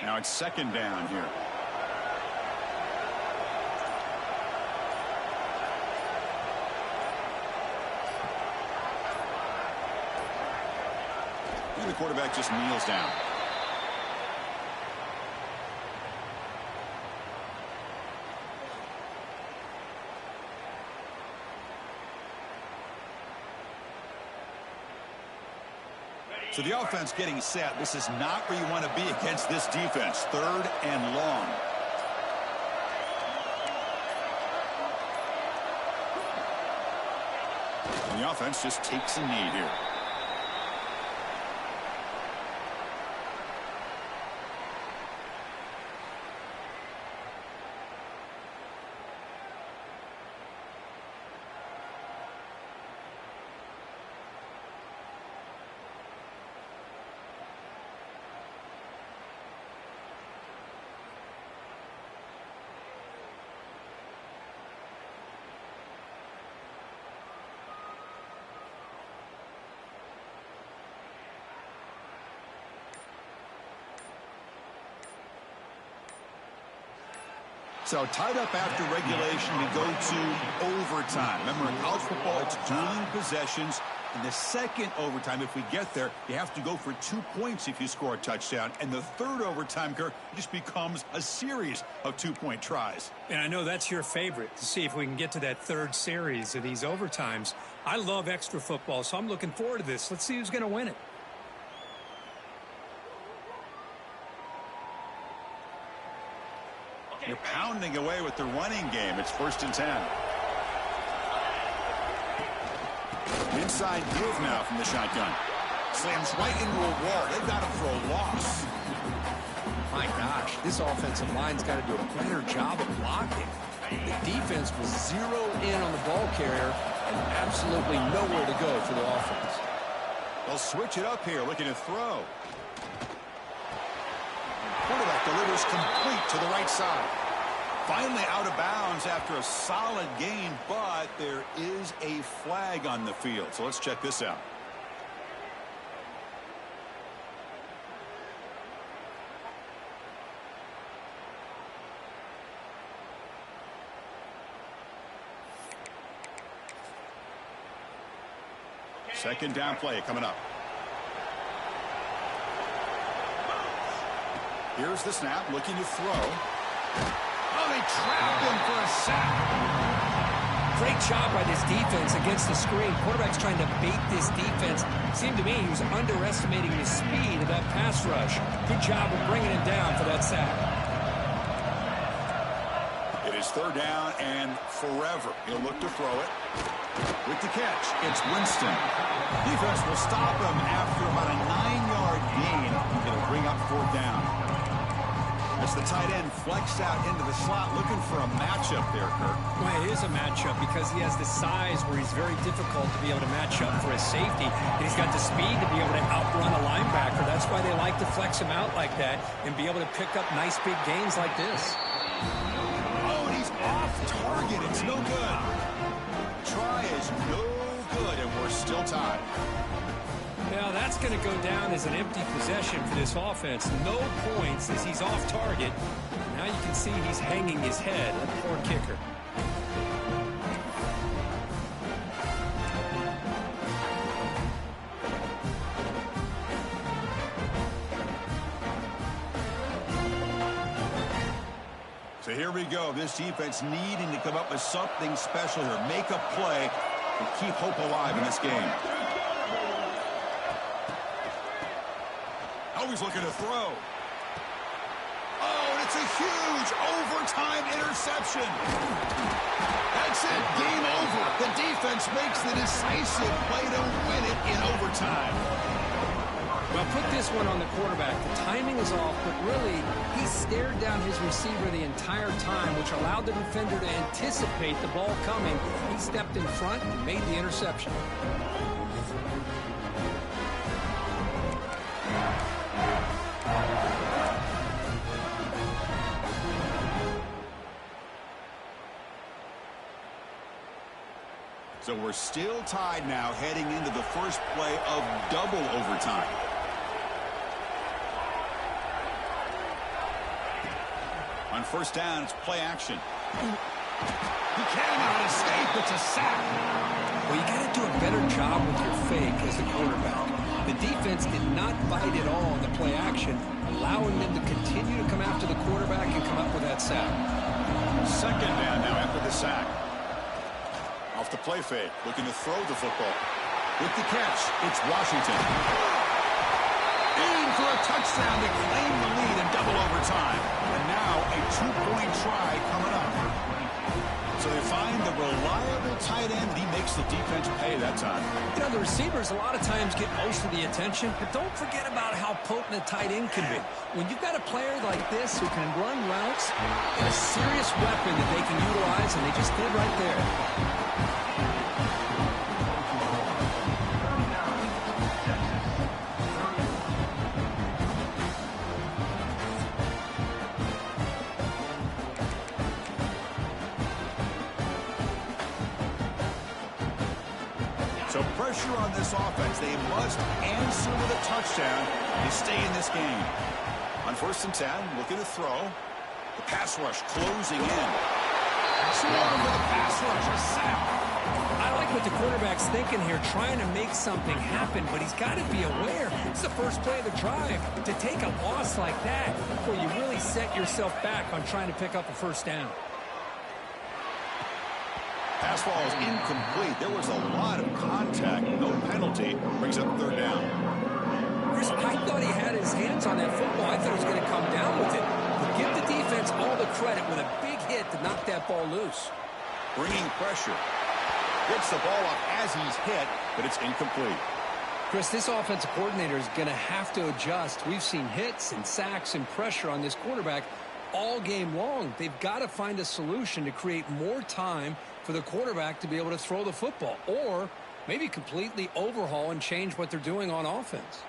Speaker 1: Now it's 2nd down here. And the quarterback just kneels down. So the offense getting set. This is not where you want to be against this defense. 3rd and long. And the offense just takes a knee here. So tied up after regulation, we go to overtime. Remember, in college football, it's dueling possessions. In the second overtime, if we get there, you have to go for 2 points if you score a touchdown. And the third overtime, Kirk, just becomes a series of 2-point tries.
Speaker 3: And I know that's your favorite, to see if we can get to that third series of these overtimes. I love extra football, so I'm looking forward to this. Let's see who's going to win it.
Speaker 1: You're pounding away with the running game. It's 1st and 10. Inside give now from the shotgun. Slams right into a wall. They've got him for a loss.
Speaker 3: My gosh, this offensive line's got to do a better job of blocking. The defense will zero in on the ball carrier and absolutely nowhere to go for the offense.
Speaker 1: They'll switch it up here, looking to throw. Quarterback delivers complete to the right side. Finally out of bounds after a solid gain, but there is a flag on the field. So let's check this out. Second down play coming up. Here's the snap, looking to throw. Oh, they trapped him for a sack.
Speaker 3: Great job by this defense against the screen. Quarterback's trying to bait this defense. Seemed to me he was underestimating the speed of that pass rush. Good job of bringing him down for that sack.
Speaker 1: It is 3rd down and forever. He'll look to throw it. With the catch, it's Winston. Defense will stop him after about a 9-yard gain. It'll bring up 4th down. As the tight end flexed out into the slot, looking for a matchup there, Kirk.
Speaker 3: Well, it is a matchup because he has the size where he's very difficult to be able to match up for his safety. And he's got the speed to be able to outrun a linebacker. That's why they like to flex him out like that and be able to pick up nice big gains like this.
Speaker 1: Oh, and he's off target. It's no good. Try is no good, and we're still tied.
Speaker 3: Now that's going to go down as an empty possession for this offense. No points as he's off target. Now you can see he's hanging his head. A poor kicker.
Speaker 1: So here we go. This defense needing to come up with something special here. Make a play and keep hope alive in this game. Always looking to throw. Oh, and it's a huge overtime interception. That's it. Game over. The defense makes the decisive play to win it in overtime.
Speaker 3: Well, put this one on the quarterback. The timing is off, but really, he stared down his receiver the entire time, which allowed the defender to anticipate the ball coming. He stepped in front and made the interception.
Speaker 1: So we're still tied now heading into the first play of double overtime. On 1st down, it's play action. He cannot escape. It's a sack.
Speaker 3: Well, you got to do a better job with your fake as the quarterback. The defense did not bite at all on the play action, allowing them to continue to come after the quarterback and come up with that sack.
Speaker 1: 2nd down now after the sack. Off the play fake, looking to throw the football. With the catch, it's Washington. touchdown to claim the lead in double overtime. And now a two-point try coming up. So they find the reliable tight end, and he makes the defense pay that time.
Speaker 3: You know, the receivers a lot of times get most of the attention, but don't forget about how potent a tight end can be. When you've got a player like this who can run routes, and a serious weapon that they can utilize, and they just did right there.
Speaker 1: So pressure on this offense. They must answer with a touchdown to stay in this game. On 1st and 10, looking to throw. The pass rush closing in. Swarm with a pass rush, a sack.
Speaker 3: I like what the quarterback's thinking here, trying to make something happen, but he's got to be aware. It's the first play of the drive. To take a loss like that, where you really set yourself back on trying to pick up a first down.
Speaker 1: Pass ball is incomplete. There was a lot of contact. No penalty. Brings up 3rd down.
Speaker 3: Chris, I thought he had his hands on that football. I thought he was going to come down with it. But give the defense all the credit with a big hit to knock that ball loose.
Speaker 1: Bringing pressure. Gets the ball up as he's hit, but it's incomplete.
Speaker 3: Chris, this offensive coordinator is going to have to adjust. We've seen hits and sacks and pressure on this quarterback all game long. They've got to find a solution to create more time for the quarterback to be able to throw the football, or maybe completely overhaul and change what they're doing on offense.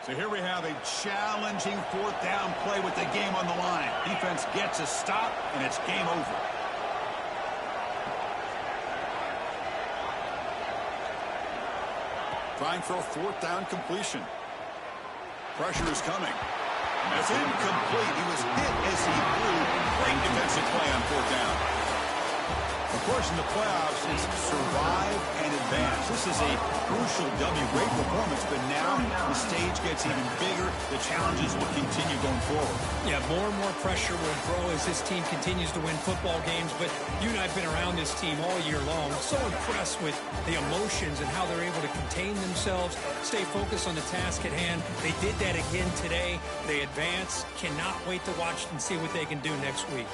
Speaker 1: So here we have a challenging 4th down play with the game on the line. Defense gets a stop, and it's game over. Trying for a 4th down completion. Pressure is coming. It's incomplete. He was hit as he threw. Great defensive play on 4th down. Of course, in the playoffs, it's survive and advance. This is a crucial W. Great performance, but now the stage gets even bigger. The challenges will continue going forward.
Speaker 3: Yeah, more and more pressure will grow as this team continues to win football games, but you and I have been around this team all year long. I'm so impressed with the emotions and how they're able to contain themselves, stay focused on the task at hand. They did that again today. They advance. Cannot wait to watch and see what they can do next week.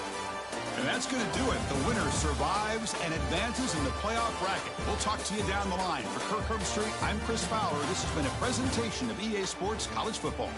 Speaker 1: And that's going to do it. The winner survives and advances in the playoff bracket. We'll talk to you down the line. For Kirk Herbstreit, I'm Chris Fowler. This has been a presentation of EA Sports College Football.